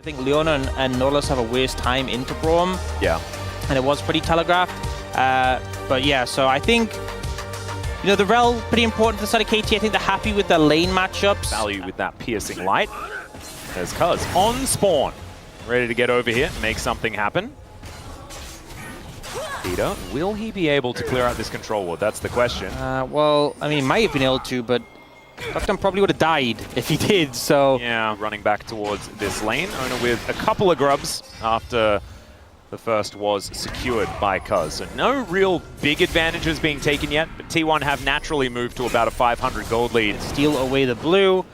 I think Leona and Nautilus have a worse time into Braum. Yeah. And it was pretty telegraphed. But yeah, so I think, you know, the Rel, pretty important for the side of KT. I think they're happy with their lane matchups. Value with that piercing light. There's Cuz on spawn. Ready to get over here, make something happen. Peter, will he be able to clear out this control ward? That's the question. Well, I mean, he might have been able to, but Dr. probably would have died if he did, so... Yeah, running back towards this lane. Owner with a couple of grubs after the first was secured by Cuz. So no real big advantages being taken yet, but T1 have naturally moved to about a 500 gold lead. Steal away the blue,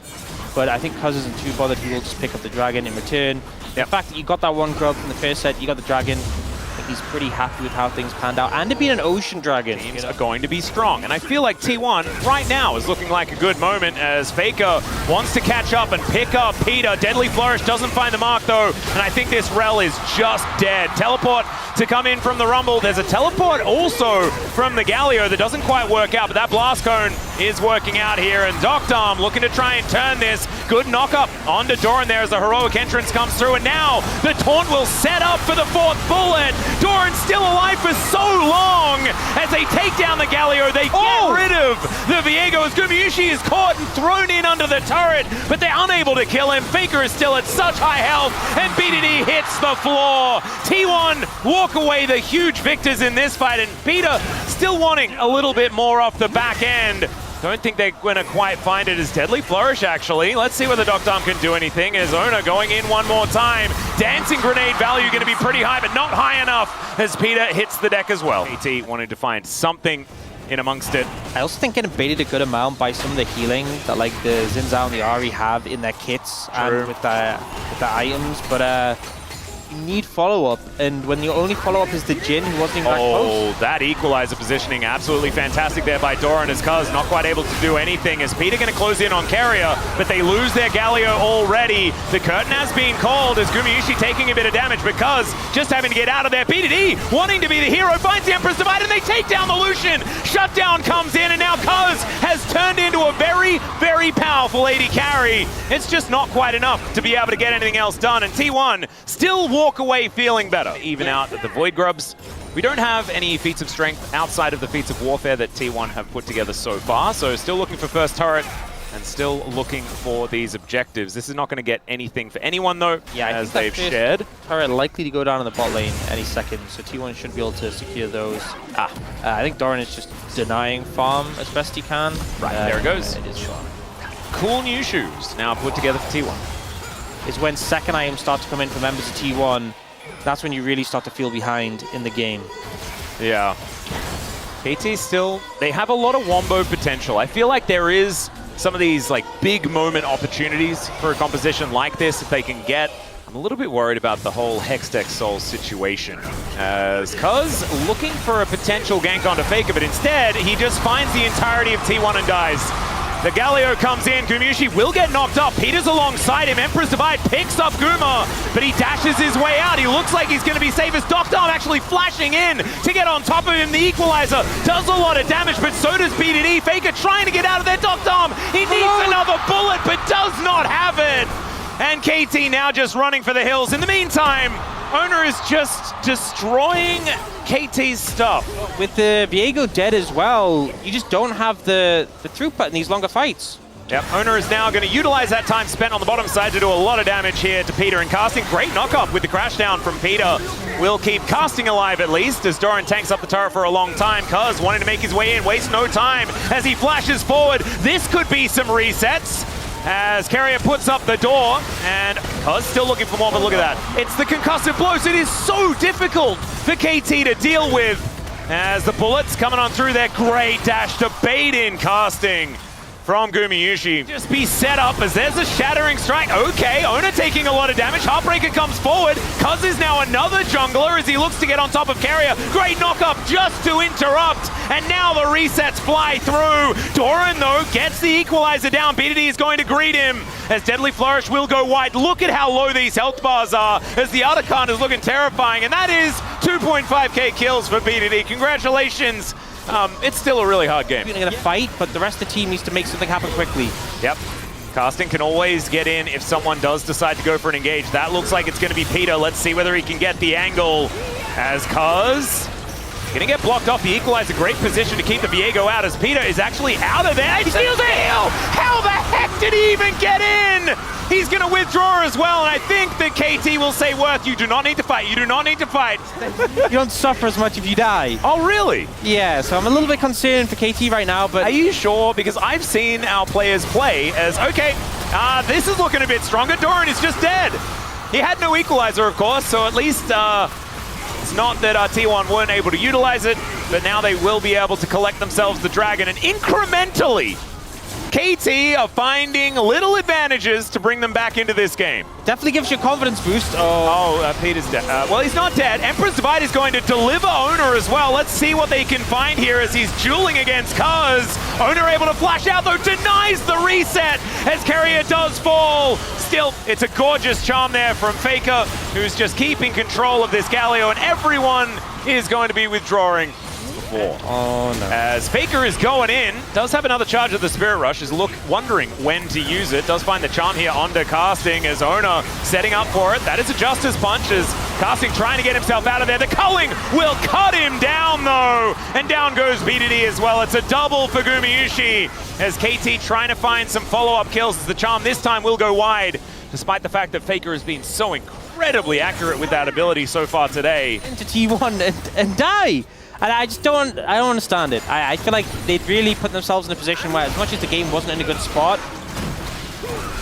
but I think Cuz isn't too bothered. He will just pick up the dragon in return. The fact that you got that one grub from the first set, you got the dragon, I think he's pretty happy with how things panned out. And it being an ocean dragon. Teams are going to be strong. And I feel like T1 right now is looking like a good moment as Faker wants to catch up and pick up Peter. Deadly Flourish doesn't find the mark though. And I think this Rel is just dead. Teleport to come in from the Rumble. There's a teleport also from the Galio that doesn't quite work out, but that Blast Cone is working out here. And Doctarm looking to try and turn this. Good knock up onto Doran there as a heroic entrance comes through. And now the taunt will set up for the 4th bullet. Doran still alive for so long as they take down the Galio. They get rid of the Viegos. Gumayusi is caught and thrown in under the turret, but they're unable to kill him. Faker is still at such high health, and BDD hits the floor. T1 walk away the huge victors in this fight, and Peter still wanting a little bit more off the back end. Don't think they're going to quite find it as Deadly Flourish, actually. Let's see whether Doctarm can do anything. As Owner going in one more time. Dancing Grenade value going to be pretty high, but not high enough as Peter hits the deck as well. KT wanting to find something in amongst it. I also think getting baited a good amount by some of the healing that like the Xin Zhao and the Ahri have in their kits and with the items, but you need follow-up, and when your only follow-up is the Jhin, who wasn't even that close. That equalizer positioning absolutely fantastic there by Doran as Cuz not quite able to do anything. Is Peter going to close in on Carrier, but they lose their Galio already. The curtain has been called as Gumayusi taking a bit of damage, but Cuz just having to get out of there. BDD wanting to be the hero, finds the Emperor's Divide, and they take down the Lucian. Shutdown comes in, and now Cuz has turned into a very, very powerful AD carry. It's just not quite enough to be able to get anything else done, and T1 still walk away feeling better. Even out at the Void Grubs. We don't have any feats of strength outside of the feats of warfare that T1 have put together so far, so still looking for first turret and still looking for these objectives. This is not going to get anything for anyone though, as they've shared. Turret likely to go down in the bot lane any second, so T1 should be able to secure those. I think Doran is just denying farm as best he can. Right, there it goes. It is farm. Cool new shoes now put together for T1. Is when second items start to come in for members of T1, that's when you really start to feel behind in the game. Yeah. KT still, they have a lot of wombo potential. I feel like there is some of these like big moment opportunities for a composition like this if they can get. I'm a little bit worried about the whole Hextech Soul situation. As Cuz looking for a potential gank onto Faker, but instead he just finds the entirety of T1 and dies. The Galio comes in, Gumayusi will get knocked up. Peter's alongside him, Emperor's Divide picks up Guma, but he dashes his way out. He looks like he's going to be safe as Doctarm actually flashing in to get on top of him. The equalizer does a lot of damage, but so does BDD. Faker trying to get out of there, Doctarm. He needs another bullet, but does not have it. And KT now just running for the hills. In the meantime, Owner is just destroying KT's stuff. With the Viego dead as well, you just don't have the throughput in these longer fights. Yep, Owner is now going to utilize that time spent on the bottom side to do a lot of damage here to Peter and casting. Great knock-up with the crash down from Peter. Will keep casting alive at least as Doran tanks up the turret for a long time. Cuz wanting to make his way in, waste no time as he flashes forward. This could be some resets. As Carrier puts up the door, and Cuz still looking for more, but look at that. It's the concussive blows. It is so difficult for KT to deal with. As the bullets coming on through their great dash to bait in casting from Gumayusi. Just be set up as there's a shattering strike. Okay, Owner taking a lot of damage. Heartbreaker comes forward. Cuz is now another jungler as he looks to get on top of Carrier. Great knock-up just to interrupt. And now the resets fly through. Doran, though, gets the equalizer down. BDD is going to greet him as Deadly Flourish will go wide. Look at how low these health bars are as the Otacon is looking terrifying. And that is 2.5k kills for BDD. Congratulations. It's still a really hard game. You're going to fight, but the rest of the team needs to make something happen quickly. Yep. Casting can always get in if someone does decide to go for an engage. That looks like it's going to be Peter. Let's see whether he can get the angle as Kaz going to get blocked off the equalizer. Great position to keep the Viego out as Peter is actually out of there. He steals a heal! How the heck did he even get in? He's going to withdraw as well, and I think that KT will say, Worth, you do not need to fight. You do not need to fight. You don't suffer as much if you die. Oh, really? Yeah, so I'm a little bit concerned for KT right now, but... Are you sure? Because I've seen our players play as, okay, this is looking a bit stronger. Doran is just dead. He had no equalizer, of course, so at least it's not that T1 weren't able to utilize it, but now they will be able to collect themselves the dragon, and incrementally, KT are finding little advantages to bring them back into this game. Definitely gives you a confidence boost. Peter's dead. Well, he's not dead. Emperor's Divide is going to deliver Owner as well. Let's see what they can find here as he's dueling against Kaz. Owner able to flash out, though, denies the reset as Carrier does fall. Still, it's a gorgeous charm there from Faker, who's just keeping control of this Galio, and everyone is going to be withdrawing. Oh no. As Faker is going in, does have another charge of the Spirit Rush, is wondering when to use it. Does find the charm here under Casting as Ona setting up for it. That is a Justice Punch as Casting trying to get himself out of there. The culling will cut him down though, and down goes BDD as well. It's a double for Gumayusi as KT trying to find some follow-up kills as the charm this time will go wide, despite the fact that Faker has been so incredibly accurate with that ability so far today. Into T1 and die! And I just don't understand it. I feel like they'd really put themselves in a position where, as much as the game wasn't in a good spot,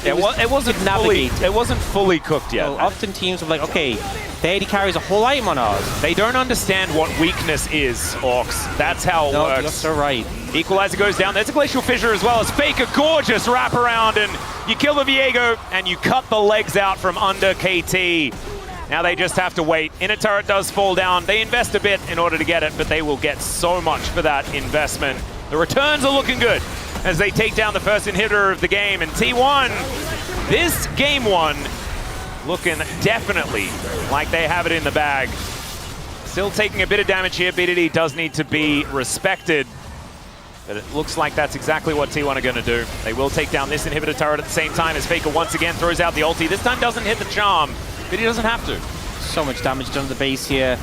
it wasn't fully cooked yet. So often teams are like, okay, they AD carries a whole item on ours. They don't understand what weakness is, Orcs. That's how it works. You're so right. Equalizer goes down. There's a Glacial Fissure as well as Faker. Gorgeous wraparound, and you kill the Viego, and you cut the legs out from under KT. Now they just have to wait. Inner turret does fall down. They invest a bit in order to get it, but they will get so much for that investment. The returns are looking good as they take down the first inhibitor of the game. And T1, this game one, looking definitely like they have it in the bag. Still taking a bit of damage here. BDD does need to be respected, but it looks like that's exactly what T1 are going to do. They will take down this inhibitor turret at the same time as Faker once again throws out the ulti. This time doesn't hit the charm, but he doesn't have to. So much damage done to the base here.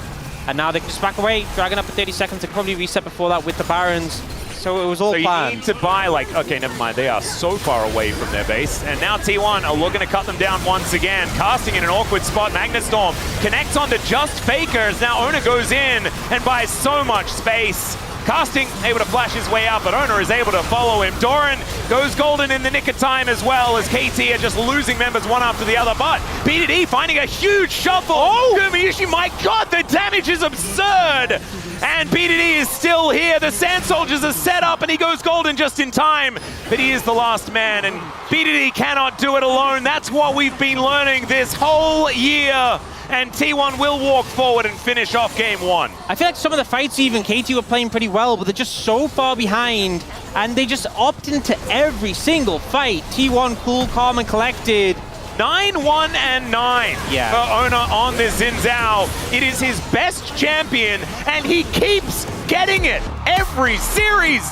And now they can just back away. Dragon up at 30 seconds. They probably reset before that with the Barons. So it was all planned. You need to buy, like, okay, never mind. They are so far away from their base. And now T1 are looking to cut them down once again. Casting in an awkward spot. Magnetstorm connects onto just Faker as now Ona goes in and buys so much space. Casting able to flash his way out, but Owner is able to follow him. Doran goes golden in the nick of time as well as KT are just losing members one after the other. But BDD finding a huge shuffle. Oh, Gumayusi, my God, the damage is absurd. And BDD is still here. The Sand Soldiers are set up and he goes golden just in time. But he is the last man and BDD cannot do it alone. That's what we've been learning this whole year. And T1 will walk forward and finish off game one. I feel like some of the fights even, KT were playing pretty well, but they're just so far behind, and they just opt into every single fight. T1 cool, calm, and collected. 9-1 and 9 for Ona on this Xin Zhao. It is his best champion, and he keeps getting it every series.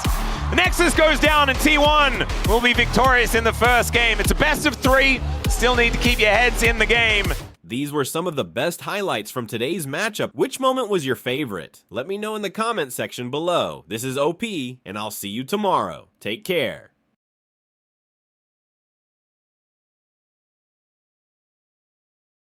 Nexus goes down, and T1 will be victorious in the first game. It's a best of 3. Still need to keep your heads in the game. These were some of the best highlights from today's matchup. Which moment was your favorite? Let me know in the comment section below. This is OP, and I'll see you tomorrow. Take care.